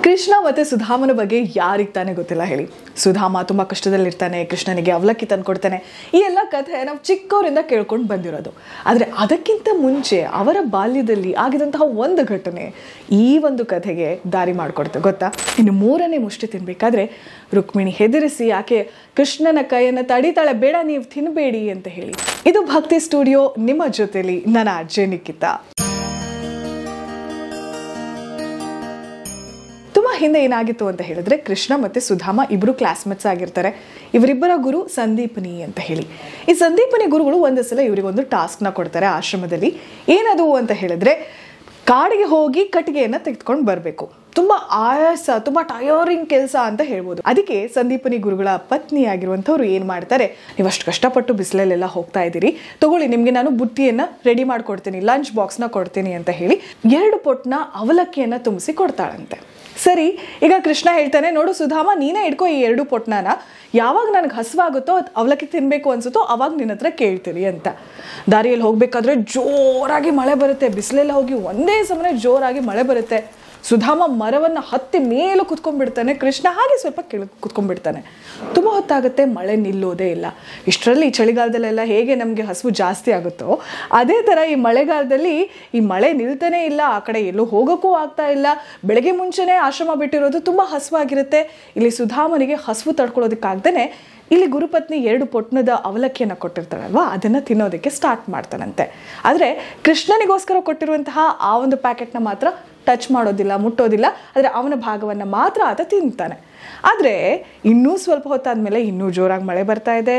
ಕೃಷ್ಣ ಮತ್ತು ಸುಧಾಮನ ಬಗ್ಗೆ ಯಾರಿಗೆ ತಾನೇ ಗೊತ್ತಿಲ್ಲ ಹೇಳಿ. ಸುಧಾಮ ತುಂಬ ಕಷ್ಟದಲ್ಲಿರ್ತಾನೆ, ಕೃಷ್ಣನಿಗೆ ಅವಲಕ್ಕಿ ತಂದುಕೊಡ್ತಾನೆ. ಈ ಎಲ್ಲ ಕಥೆ ನಾವು ಚಿಕ್ಕವರಿಂದ ಕೇಳ್ಕೊಂಡು ಬಂದಿರೋದು. ಆದರೆ ಅದಕ್ಕಿಂತ ಮುಂಚೆ ಅವರ ಬಾಲ್ಯದಲ್ಲಿ ಆಗಿದಂತಹ ಒಂದು ಘಟನೆ ಈ ಒಂದು ಕಥೆಗೆ ದಾರಿ ಮಾಡಿಕೊಡ್ತೆ ಗೊತ್ತಾ. ಇನ್ನು ಮೂರನೇ ಮುಷ್ಟಿ ತಿನ್ನಬೇಕಾದ್ರೆ ರುಕ್ಮಿಣಿ ಹೆದರಿಸಿ ಆಕೆ ಕೃಷ್ಣನ ಕೈಯನ್ನು ತಡಿತಾಳೆ, ಬೇಡ ನೀವು ತಿನ್ನಬೇಡಿ ಅಂತ ಹೇಳಿ. ಇದು ಭಕ್ತಿ ಸ್ಟುಡಿಯೋ, ನಿಮ್ಮ ಜೊತೆಲಿ ನನ್ನ ಅಜ್ಜೆ ನಿಖಿತಾ. ಹಿಂದೆ ಏನಾಗಿತ್ತು ಅಂತ ಹೇಳಿದ್ರೆ, ಕೃಷ್ಣ ಮತ್ತು ಸುಧಾಮ ಇಬ್ಬರು ಕ್ಲಾಸ್ಮೇಟ್ಸ್ ಆಗಿರ್ತಾರೆ. ಇವರಿಬ್ಬರ ಗುರು ಸಂದೀಪನಿ ಅಂತ ಹೇಳಿ. ಈ ಸಂದೀಪನಿ ಗುರುಗಳು ಒಂದು ಸಲ ಇವರಿಗೊಂದು ಟಾಸ್ಕ್ನ ಕೊಡ್ತಾರೆ ಆಶ್ರಮದಲ್ಲಿ. ಏನದು ಅಂತ ಹೇಳಿದ್ರೆ, ಕಾಡಿಗೆ ಹೋಗಿ ಕಟ್ಟಿಗೆಯನ್ನು ತೆಗೆದುಕೊಂಡು ಬರಬೇಕು. ತುಂಬ ಆಯಾಸ, ತುಂಬ ಟಯರಿಂಗ್ ಕೆಲಸ ಅಂತ ಹೇಳ್ಬೋದು. ಅದಕ್ಕೆ ಸಂದೀಪನಿ ಗುರುಗಳ ಪತ್ನಿ ಆಗಿರುವಂಥವ್ರು ಏನು ಮಾಡ್ತಾರೆ, ನೀವು ಅಷ್ಟು ಕಷ್ಟಪಟ್ಟು ಬಿಸಿಲಲ್ಲೆಲ್ಲ ಹೋಗ್ತಾ ಇದ್ದೀರಿ, ತಗೊಳ್ಳಿ ನಿಮಗೆ ನಾನು ಬುಟ್ಟಿಯನ್ನು ರೆಡಿ ಮಾಡಿಕೊಡ್ತೀನಿ, ಲಂಚ್ ಬಾಕ್ಸ್ನ ಕೊಡ್ತೀನಿ ಅಂತ ಹೇಳಿ 2 ಪೊಟ್ನ ಅವಲಕ್ಕಿಯನ್ನು ತುಂಬಿಸಿ ಕೊಡ್ತಾಳಂತೆ. ಸರಿ, ಈಗ ಕೃಷ್ಣ ಹೇಳ್ತಾನೆ, ನೋಡು ಸುಧಾಮ, ನೀನೇ ಇಟ್ಕೋ ಈ 2 ಪೊಟ್ನಾನ, ಯಾವಾಗ ನನಗೆ ಹಸುವಾಗುತ್ತೋ ಅವಲಕ್ಕಿ ತಿನ್ನಬೇಕು ಅನ್ಸುತ್ತೋ ಅವಾಗ ನಿನ್ನ ಹತ್ರ ಕೇಳ್ತೀರಿ ಅಂತ. ದಾರಿಯಲ್ಲಿ ಹೋಗ್ಬೇಕಾದ್ರೆ ಜೋರಾಗಿ ಮಳೆ ಬರುತ್ತೆ, ಬಿಸಿಲೆಲ್ಲ ಹೋಗಿ ಒಂದೇ ಸಮಯ ಜೋರಾಗಿ ಮಳೆ ಬರುತ್ತೆ. ಸುಧಾಮ ಮರವನ್ನು ಹತ್ತಿ ಮೇಲೆ ಕುತ್ಕೊಂಡ್ಬಿಡ್ತಾನೆ, ಕೃಷ್ಣ ಹಾಗೆ ಸ್ವಲ್ಪ ಕೆಳಗೆ ಕುತ್ಕೊಂಡ್ಬಿಡ್ತಾನೆ. ತುಂಬ ಹೊತ್ತಾಗುತ್ತೆ, ಮಳೆ ನಿಲ್ಲೋದೇ ಇಲ್ಲ. ಇಷ್ಟರಲ್ಲಿ ಚಳಿಗಾಲದಲ್ಲೆಲ್ಲ ಹೇಗೆ ನಮಗೆ ಹಸಿವು ಜಾಸ್ತಿ ಆಗುತ್ತೋ ಅದೇ ಥರ ಈ ಮಳೆಗಾಲದಲ್ಲಿ ಈ ಮಳೆ ನಿಲ್ತಾನೆ ಇಲ್ಲ, ಆ ಕಡೆ ಎಲ್ಲೂ ಹೋಗೋಕ್ಕೂ ಆಗ್ತಾ ಇಲ್ಲ. ಬೆಳಗ್ಗೆ ಮುಂಚೆನೇ ಆಶ್ರಮ ಬಿಟ್ಟಿರೋದು, ತುಂಬ ಹಸಿವಾಗಿರುತ್ತೆ. ಇಲ್ಲಿ ಸುಧಾಮನಿಗೆ ಹಸಿವು ತಡ್ಕೊಳ್ಳೋದಕ್ಕಾಗ್ದೇ ಇಲ್ಲಿ ಗುರುಪತ್ನಿ 2 ಪೊಟ್ನದ ಅವಲಕ್ಕಿಯನ್ನು ಕೊಟ್ಟಿರ್ತಾಳಲ್ವ, ಅದನ್ನು ತಿನ್ನೋದಕ್ಕೆ ಸ್ಟಾರ್ಟ್ ಮಾಡ್ತಾನಂತೆ. ಆದರೆ ಕೃಷ್ಣನಿಗೋಸ್ಕರ ಕೊಟ್ಟಿರುವಂತಹ ಆ ಒಂದು ಪ್ಯಾಕೆಟ್ನ ಮಾತ್ರ ಟಚ್ ಮಾಡೋದಿಲ್ಲ, ಮುಟ್ಟೋದಿಲ್ಲ. ಆದರೆ ಅವನ ಭಾಗವನ್ನು ಮಾತ್ರ ಆತ ತಿಂತಾನೆ. ಆದರೆ ಇನ್ನೂ ಸ್ವಲ್ಪ ಹೊತ್ತಾದಮೇಲೆ ಇನ್ನೂ ಜೋರಾಗಿ ಮಳೆ ಬರ್ತಾ ಇದೆ,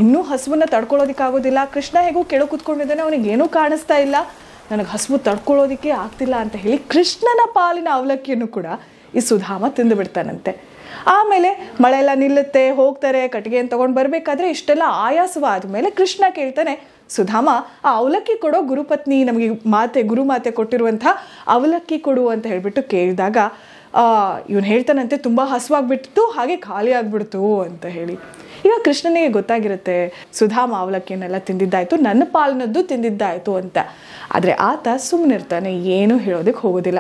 ಇನ್ನೂ ಹಸುವನ್ನು ತಡ್ಕೊಳ್ಳೋದಕ್ಕಾಗೋದಿಲ್ಲ. ಕೃಷ್ಣ ಹೇಗೂ ಕೆಳಗೆ ಕೂತ್ಕೊಂಡಿದ್ದಾನೆ, ಅವನಿಗೇನೂ ಕಾಣಿಸ್ತಾ ಇಲ್ಲ, ನನಗೆ ಹಸುವು ತಡ್ಕೊಳ್ಳೋದಕ್ಕೆ ಆಗ್ತಿಲ್ಲ ಅಂತ ಹೇಳಿ ಕೃಷ್ಣನ ಪಾಲಿನ ಅವಲಕ್ಕಿಯನ್ನು ಕೂಡ ಈ ಸುಧಾಮ ತಿಂದು ಬಿಡ್ತಾನಂತೆ. ಆಮೇಲೆ ಮಳೆ ಎಲ್ಲ ನಿಲ್ಲುತ್ತೆ, ಹೋಗ್ತಾರೆ, ಕಟ್ಟಿಗೆಯನ್ನು ತೊಗೊಂಡು ಬರಬೇಕಾದ್ರೆ ಇಷ್ಟೆಲ್ಲ ಆಯಾಸವಾದ ಮೇಲೆ ಕೃಷ್ಣ ಕೇಳ್ತಾನೆ, ಸುಧಾಮ, ಆ ಅವಲಕ್ಕಿ ಕೊಡೋ ಗುರುಪತ್ನಿ ನಮಗೆ ಗುರು ಮಾತೆ ಕೊಟ್ಟಿರುವಂಥ ಅವಲಕ್ಕಿ ಕೊಡು ಅಂತ ಹೇಳಿಬಿಟ್ಟು ಕೇಳಿದಾಗ ಇವನು ಹೇಳ್ತಾನಂತೆ, ತುಂಬ ಹಸುವಾಗ್ಬಿಡ್ತು, ಹಾಗೆ ಖಾಲಿ ಆಗಿಬಿಡ್ತು ಅಂತ ಹೇಳಿ. ಈಗ ಕೃಷ್ಣನಿಗೆ ಗೊತ್ತಾಗಿರುತ್ತೆ, ಸುಧಾಮ ಅವಲಕ್ಕಿಯನ್ನೆಲ್ಲ ತಿಂದಿದ್ದಾಯಿತು, ನನ್ನ ಪಾಲಿನದ್ದು ತಿಂದಿದ್ದಾಯಿತು ಅಂತ. ಆದರೆ ಆತ ಸುಮ್ಮನಿರ್ತಾನೆ, ಏನೂ ಹೇಳೋದಕ್ಕೆ ಹೋಗೋದಿಲ್ಲ.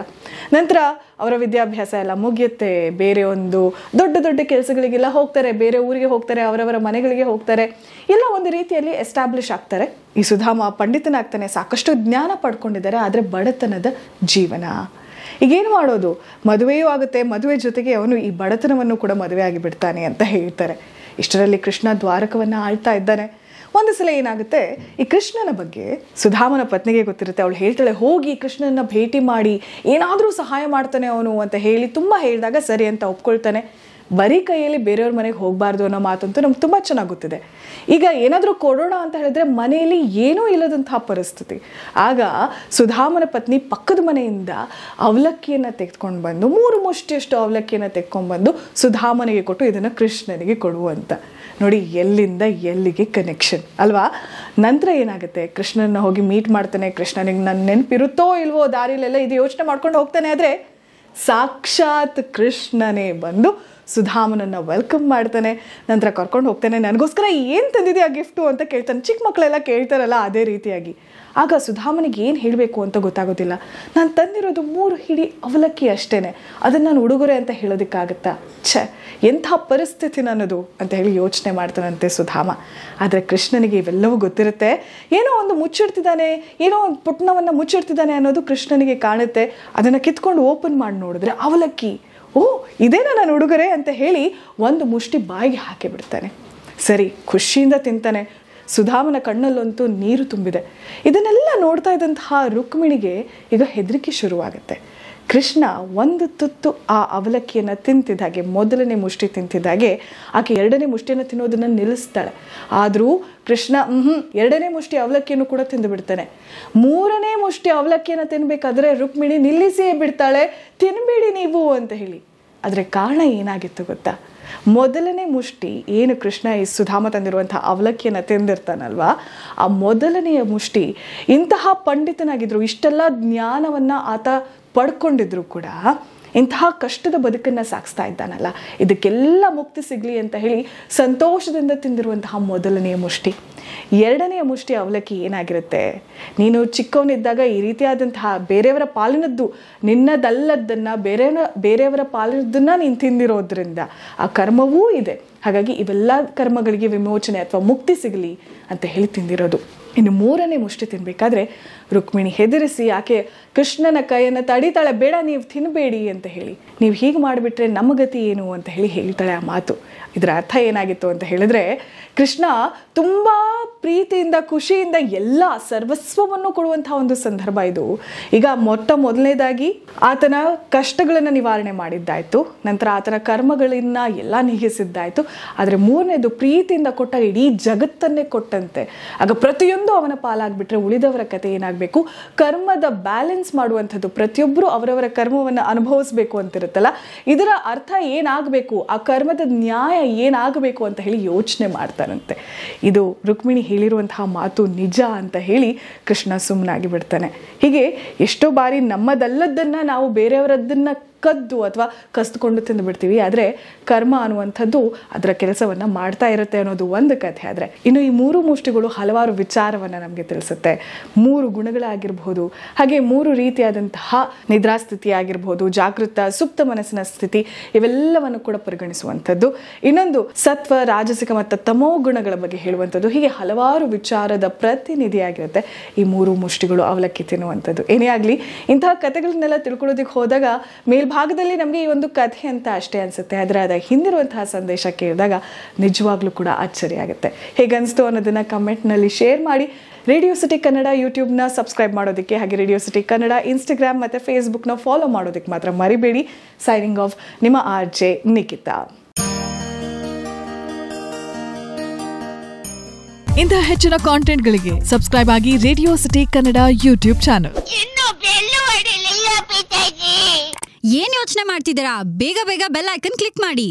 ನಂತರ ಅವರ ವಿದ್ಯಾಭ್ಯಾಸ ಎಲ್ಲ ಮುಗಿಯುತ್ತೆ, ಬೇರೆ ಒಂದು ದೊಡ್ಡ ದೊಡ್ಡ ಕೆಲಸಗಳಿಗೆಲ್ಲ ಹೋಗ್ತಾರೆ, ಬೇರೆ ಊರಿಗೆ ಹೋಗ್ತಾರೆ, ಅವರವರ ಮನೆಗಳಿಗೆ ಹೋಗ್ತಾರೆ, ಎಲ್ಲ ಒಂದು ರೀತಿಯಲ್ಲಿ ಎಸ್ಟಾಬ್ಲಿಷ್ ಆಗ್ತಾರೆ. ಈ ಸುಧಾಮ ಪಂಡಿತನಾಗ್ತಾನೆ, ಸಾಕಷ್ಟು ಜ್ಞಾನ ಪಡ್ಕೊಂಡಿದ್ದಾರೆ. ಆದರೆ ಬಡತನದ ಜೀವನ, ಈಗೇನು ಮಾಡೋದು, ಮದುವೆಯೂ ಆಗುತ್ತೆ, ಮದುವೆ ಜೊತೆಗೆ ಅವನು ಈ ಬಡತನವನ್ನು ಕೂಡ ಮದುವೆ ಆಗಿಬಿಡ್ತಾನೆ ಅಂತ ಹೇಳ್ತಾರೆ. ಇಷ್ಟರಲ್ಲಿ ಕೃಷ್ಣ ದ್ವಾರಕವನ್ನು ಆಳ್ತಾ ಇದ್ದಾನೆ. ಒಂದು ಸಲ ಏನಾಗುತ್ತೆ, ಈ ಕೃಷ್ಣನ ಬಗ್ಗೆ ಸುಧಾಮನ ಪತ್ನಿಗೆ ಗೊತ್ತಿರುತ್ತೆ. ಅವಳು ಹೇಳ್ತಾಳೆ, ಹೋಗಿ ಕೃಷ್ಣನ ಭೇಟಿ ಮಾಡಿ ಏನಾದರೂ ಸಹಾಯ ಮಾಡ್ತಾನೆ ಅವನು ಅಂತ ಹೇಳಿ ತುಂಬ ಹೇಳಿದಾಗ ಸರಿ ಅಂತ ಒಪ್ಕೊಳ್ತಾನೆ. ಬರೀ ಕೈಯಲ್ಲಿ ಬೇರೆಯವ್ರ ಮನೆಗೆ ಹೋಗಬಾರ್ದು ಅನ್ನೋ ಮಾತಂತೂ ನಮ್ಗೆ ತುಂಬ ಚೆನ್ನಾಗಿ ಗೊತ್ತಿದೆ. ಈಗ ಏನಾದರೂ ಕೊಡೋಣ ಅಂತ ಹೇಳಿದ್ರೆ ಮನೆಯಲ್ಲಿ ಏನೂ ಇಲ್ಲದಂತಹ ಪರಿಸ್ಥಿತಿ. ಆಗ ಸುಧಾಮನ ಪತ್ನಿ ಪಕ್ಕದ ಮನೆಯಿಂದ ಅವಲಕ್ಕಿಯನ್ನು ತೆಗೆದುಕೊಂಡು ಬಂದು 3 ಮುಷ್ಟಿಯಷ್ಟು ಅವಲಕ್ಕಿಯನ್ನು ತೆಗೆದುಕೊಂಡ್ಬಂದು ಸುಧಾಮನಿಗೆ ಕೊಟ್ಟು ಇದನ್ನು ಕೃಷ್ಣನಿಗೆ ಕೊಡುವಂತ. ನೋಡಿ, ಎಲ್ಲಿಂದ ಎಲ್ಲಿಗೆ ಕನೆಕ್ಷನ್ ಅಲ್ವಾ. ನಂತರ ಏನಾಗುತ್ತೆ, ಕೃಷ್ಣನ ಹೋಗಿ ಮೀಟ್ ಮಾಡ್ತಾನೆ. ಕೃಷ್ಣನಿಗೆ ನನ್ನ ನೆನಪಿರುತ್ತೋ ಇಲ್ವೋ, ದಾರಿಲೆಲ್ಲ ಇದು ಯೋಚನೆ ಮಾಡ್ಕೊಂಡು ಹೋಗ್ತಾನೆ. ಆದರೆ ಸಾಕ್ಷಾತ್ ಕೃಷ್ಣನೇ ಬಂದು ಸುಧಾಮನನ್ನು ವೆಲ್ಕಮ್ ಮಾಡ್ತಾನೆ. ನಂತರ ಕರ್ಕೊಂಡು ಹೋಗ್ತಾನೆ. ನನಗೋಸ್ಕರ ಏನು ತಂದಿದೆ ಆ ಗಿಫ್ಟು ಅಂತ ಕೇಳ್ತಾನೆ. ಚಿಕ್ಕ ಮಕ್ಕಳೆಲ್ಲ ಕೇಳ್ತಾರಲ್ಲ ಅದೇ ರೀತಿಯಾಗಿ. ಆಗ ಸುಧಾಮನಿಗೆ ಏನು ಹೇಳಬೇಕು ಅಂತ ಗೊತ್ತಾಗೋದಿಲ್ಲ. ನಾನು ತಂದಿರೋದು 3 ಹಿಡಿ ಅವಲಕ್ಕಿ ಅಷ್ಟೇ, ಅದನ್ನು ನಾನು ಉಡುಗೊರೆ ಅಂತ ಹೇಳೋದಕ್ಕಾಗತ್ತಾ? ಎಂಥ ಪರಿಸ್ಥಿತಿ ನನ್ನದು ಅಂತ ಹೇಳಿ ಯೋಚನೆ ಮಾಡ್ತಾನಂತೆ ಸುಧಾಮ. ಆದರೆ ಕೃಷ್ಣನಿಗೆ ಇವೆಲ್ಲವೂ ಗೊತ್ತಿರುತ್ತೆ. ಏನೋ ಒಂದು ಮುಚ್ಚಿಡ್ತಿದ್ದಾನೆ, ಏನೋ ಒಂದು ಪುಟ್ನವನ್ನು ಮುಚ್ಚಿಡ್ತಿದ್ದಾನೆ ಅನ್ನೋದು ಕೃಷ್ಣನಿಗೆ ಕಾಣುತ್ತೆ. ಅದನ್ನು ಕಿತ್ಕೊಂಡು ಓಪನ್ ಮಾಡಿ ನೋಡಿದ್ರೆ ಅವಲಕ್ಕಿ. ಓ, ಇದೇನಾ ನಾನು ಉಡುಗೊರೆ ಅಂತ ಹೇಳಿ 1 ಮುಷ್ಟಿ ಬಾಯಿಗೆ ಹಾಕಿಬಿಡ್ತಾನೆ. ಸರಿ, ಖುಷಿಯಿಂದ ತಿಂತಾನೆ. ಸುಧಾಮನ ಕಣ್ಣಲ್ಲಂತೂ ನೀರು ತುಂಬಿದೆ. ಇದನ್ನೆಲ್ಲ ನೋಡ್ತಾ ಇದ್ದಂತಹ ರುಕ್ಮಿಣಿಗೆ ಈಗ ಹೆದರಿಕೆ ಶುರುವಾಗುತ್ತೆ. ಕೃಷ್ಣ 1 ತುತ್ತು ಆ ಅವಲಕ್ಕಿಯನ್ನು ತಿಂತಿದ್ದಾಗೆ, ಮೊದಲನೇ ಮುಷ್ಟಿ ತಿಂತಿದ್ದಾಗೆ ಆಕೆ 2ನೇ ಮುಷ್ಟಿಯನ್ನು ತಿನ್ನೋದನ್ನು ನಿಲ್ಲಿಸ್ತಾಳೆ. ಆದರೂ ಕೃಷ್ಣ 2ನೇ ಮುಷ್ಟಿ ಅವಲಕ್ಕಿಯನ್ನು ಕೂಡ ತಿಂದು ಬಿಡ್ತಾನೆ. 3ನೇ ಮುಷ್ಟಿ ಅವಲಕ್ಕಿಯನ್ನು ತಿನ್ನಬೇಕಾದ್ರೆ ರುಕ್ಮಿಣಿ ನಿಲ್ಲಿಸಿಯೇ ಬಿಡ್ತಾಳೆ, ತಿನ್ನಬೇಡಿ ನೀವು ಅಂತ ಹೇಳಿ. ಆದರೆ ಕಾರಣ ಏನಾಗಿತ್ತು ಗೊತ್ತಾ? ಮೊದಲನೇ ಮುಷ್ಟಿ ಏನು ಕೃಷ್ಣ ಈ ಸುಧಾಮ ತಂದಿರುವಂಥ ಅವಲಕ್ಕಿಯನ್ನು ತಿಂದಿರ್ತಾನಲ್ವ, ಆ ಮೊದಲನೆಯ ಮುಷ್ಟಿ ಇಂತಹ ಪಂಡಿತನಾಗಿದ್ರು, ಇಷ್ಟೆಲ್ಲ ಜ್ಞಾನವನ್ನು ಆತ ಪಡ್ಕೊಂಡಿದ್ರು ಕೂಡ ಇಂತಹ ಕಷ್ಟದ ಬದುಕನ್ನು ಸಾಗಿಸ್ತಾ ಇದ್ದಾನಲ್ಲ, ಇದಕ್ಕೆಲ್ಲ ಮುಕ್ತಿ ಸಿಗಲಿ ಅಂತ ಹೇಳಿ ಸಂತೋಷದಿಂದ ತಿಂದಿರುವಂತಹ ಮೊದಲನೆಯ ಮುಷ್ಟಿ. ಎರಡನೆಯ ಮುಷ್ಟಿ ಅವಲಕ್ಕಿ ಏನಾಗಿರುತ್ತೆ, ನೀನು ಚಿಕ್ಕವನಿದ್ದಾಗ ಈ ರೀತಿಯಾದಂತಹ ಬೇರೆಯವರ ಪಾಲಿನದ್ದು ನಿನ್ನದಲ್ಲದನ್ನು ಬೇರೆಯವರ ಪಾಲಿನದನ್ನು ನೀನು ತಿಂದಿರೋದ್ರಿಂದ ಆ ಕರ್ಮವೂ ಇದೆ. ಹಾಗಾಗಿ ಇವೆಲ್ಲ ಕರ್ಮಗಳಿಗೆ ವಿಮೋಚನೆ ಅಥವಾ ಮುಕ್ತಿ ಸಿಗಲಿ ಅಂತ ಹೇಳಿ ತಿಂದಿರೋದು. ಇನ್ನು ಮೂರನೇ ಮುಷ್ಟಿ ತಿನ್ನಬೇಕಾದ್ರೆ ರುಕ್ಮಿಣಿ ಹೆದರಿಸಿ ಆಕೆ ಕೃಷ್ಣನ ಕೈಯನ್ನು ತಡಿತಾಳೆ, ಬೇಡ ನೀವು ತಿನ್ನಬೇಡಿ ಅಂತ ಹೇಳಿ, ನೀವು ಹೀಗೆ ಮಾಡಿಬಿಟ್ರೆ ನಮ್ಮ ಗತಿ ಏನು ಅಂತ ಹೇಳಿ ಹೇಳ್ತಾಳೆ ಆ ಮಾತು. ಇದರ ಅರ್ಥ ಏನಾಗಿತ್ತು ಅಂತ ಹೇಳಿದ್ರೆ, ಕೃಷ್ಣ ತುಂಬ ಪ್ರೀತಿಯಿಂದ ಖುಷಿಯಿಂದ ಎಲ್ಲ ಸರ್ವಸ್ವವನ್ನು ಕೊಡುವಂತಹ ಒಂದು ಸಂದರ್ಭ ಇದು. ಈಗ ಮೊದಲನೇದಾಗಿ ಆತನ ಕಷ್ಟಗಳನ್ನು ನಿವಾರಣೆ ಮಾಡಿದ್ದಾಯ್ತು, ನಂತರ ಆತನ ಕರ್ಮಗಳನ್ನ ಎಲ್ಲ ನೀಗಿಸಿದ್ದಾಯ್ತು. ಆದರೆ ಮೂರನೇದು ಪ್ರೀತಿಯಿಂದ ಕೊಟ್ಟಾಗ ಇಡೀ ಜಗತ್ತನ್ನೇ ಕೊಟ್ಟಂತೆ. ಆಗ ಪ್ರತಿಯೊಂದು ಅವನ ಪಾಲಾಗ್ಬಿಟ್ರೆ ಉಳಿದವರ ಕತೆ ಏನಾಗಬೇಕು, ಕರ್ಮದ ಬ್ಯಾಲೆನ್ಸ್ ಮಾಡುವಂಥದ್ದು, ಪ್ರತಿಯೊಬ್ಬರು ಅವರವರ ಕರ್ಮವನ್ನು ಅನುಭವಿಸ್ಬೇಕು ಅಂತಿರುತ್ತಲ್ಲ, ಇದರ ಅರ್ಥ ಏನಾಗಬೇಕು, ಆ ಕರ್ಮದ ನ್ಯಾಯ ಏನಾಗಬೇಕು ಅಂತ ಹೇಳಿ ಯೋಚನೆ ಮಾಡ್ತಾರಂತೆ. ಇದು ರುಕ್ಮಿಣಿ ಹೇಳಿರುವಂತಹ ಮಾತು ನಿಜ ಅಂತ ಹೇಳಿ ಕೃಷ್ಣ ಸುಮ್ಮನಾಗಿ ಬಿಡ್ತಾನೆ. ಹೀಗೆ ಎಷ್ಟೋ ಬಾರಿ ನಮ್ಮದಲ್ಲದನ್ನು ನಾವು ಬೇರೆಯವರದ್ದನ್ನು ಕದ್ದು ಅಥವಾ ಕಸ್ದುಕೊಂಡು ತಿಂದು ಬಿಡ್ತೀವಿ. ಆದರೆ ಕರ್ಮ ಅನ್ನುವಂಥದ್ದು ಅದರ ಕೆಲಸವನ್ನು ಮಾಡ್ತಾ ಇರುತ್ತೆ ಅನ್ನೋದು ಒಂದು ಕಥೆ. ಆದರೆ ಇನ್ನು ಈ ಮೂರು ಮುಷ್ಟಿಗಳು ಹಲವಾರು ವಿಚಾರವನ್ನು ನಮಗೆ ತಿಳಿಸುತ್ತೆ. ಮೂರು ಗುಣಗಳಾಗಿರ್ಬೋದು, ಹಾಗೆ ಮೂರು ರೀತಿಯಾದಂತಹ ನಿದ್ರಾಸ್ಥಿತಿ ಆಗಿರ್ಬೋದು, ಜಾಗೃತ ಸುಪ್ತ ಮನಸ್ಸಿನ ಸ್ಥಿತಿ, ಇವೆಲ್ಲವನ್ನು ಕೂಡ ಪರಿಗಣಿಸುವಂಥದ್ದು. ಇನ್ನೊಂದು ಸತ್ವ, ರಾಜಸಿಕ ಮತ್ತು ತಮೋ ಗುಣಗಳ ಬಗ್ಗೆ ಹೇಳುವಂಥದ್ದು. ಹೀಗೆ ಹಲವಾರು ವಿಚಾರದ ಪ್ರತಿನಿಧಿಯಾಗಿರುತ್ತೆ ಈ ಮೂರು ಮುಷ್ಟಿಗಳು ಅವಲಕ್ಕಿ ತಿನ್ನುವಂಥದ್ದು. ಏನೇ ಆಗಲಿ, ಇಂತಹ ಕಥೆಗಳನ್ನೆಲ್ಲ ತಿಳ್ಕೊಳ್ಳೋದಕ್ಕೆ ಹೋದಾಗ ಭಾಗದಲ್ಲಿ ನಮಗೆ ಈ ಒಂದು ಕಥೆ ಅಂತ ಅಷ್ಟೇ ಅನಿಸುತ್ತೆ, ಆದರೆ ಅದರ ಹಿಂದಿರುವಂತಹ ಸಂದೇಶ ಕೇಳಿದಾಗ ನಿಜವಾಗ್ಲೂ ಕೂಡ ಅಚ್ಚರಿ ಆಗುತ್ತೆ. ಹೇಗನ್ನಿಸ್ತು ಅನ್ನೋದನ್ನು ಕಮೆಂಟ್ನಲ್ಲಿ ಶೇರ್ ಮಾಡಿ. ರೇಡಿಯೋ ಸಿಟಿ ಕನ್ನಡ ಯೂಟ್ಯೂಬ್ನ ಸಬ್ಸ್ಕ್ರೈಬ್ ಮಾಡೋದಕ್ಕೆ, ಹಾಗೆ ರೇಡಿಯೋ ಸಿಟಿ ಕನ್ನಡ ಇನ್ಸ್ಟಾಗ್ರಾಮ್ ಮತ್ತು ಫೇಸ್ಬುಕ್ನ ಫಾಲೋ ಮಾಡೋದಕ್ಕೆ ಮಾತ್ರ ಮರಿಬೇಡಿ. ಸೈನಿಂಗ್ ಆಫ್, ನಿಮ್ಮ RJ ನಿಖಿತಾ. ಇಂತಹ ಹೆಚ್ಚಿನ ಕಾಂಟೆಂಟ್ಗಳಿಗೆ ಸಬ್ಸ್ಕ್ರೈಬ್ ಆಗಿ radio city Kannada YouTube channel. ಏನ್ ಯೋಚನೆ ಮಾಡ್ತಿದ್ದೀರಾ? ಬೇಗ ಬೇಗ ಬೆಲ್ ಐಕನ್ ಕ್ಲಿಕ್ ಮಾಡಿ.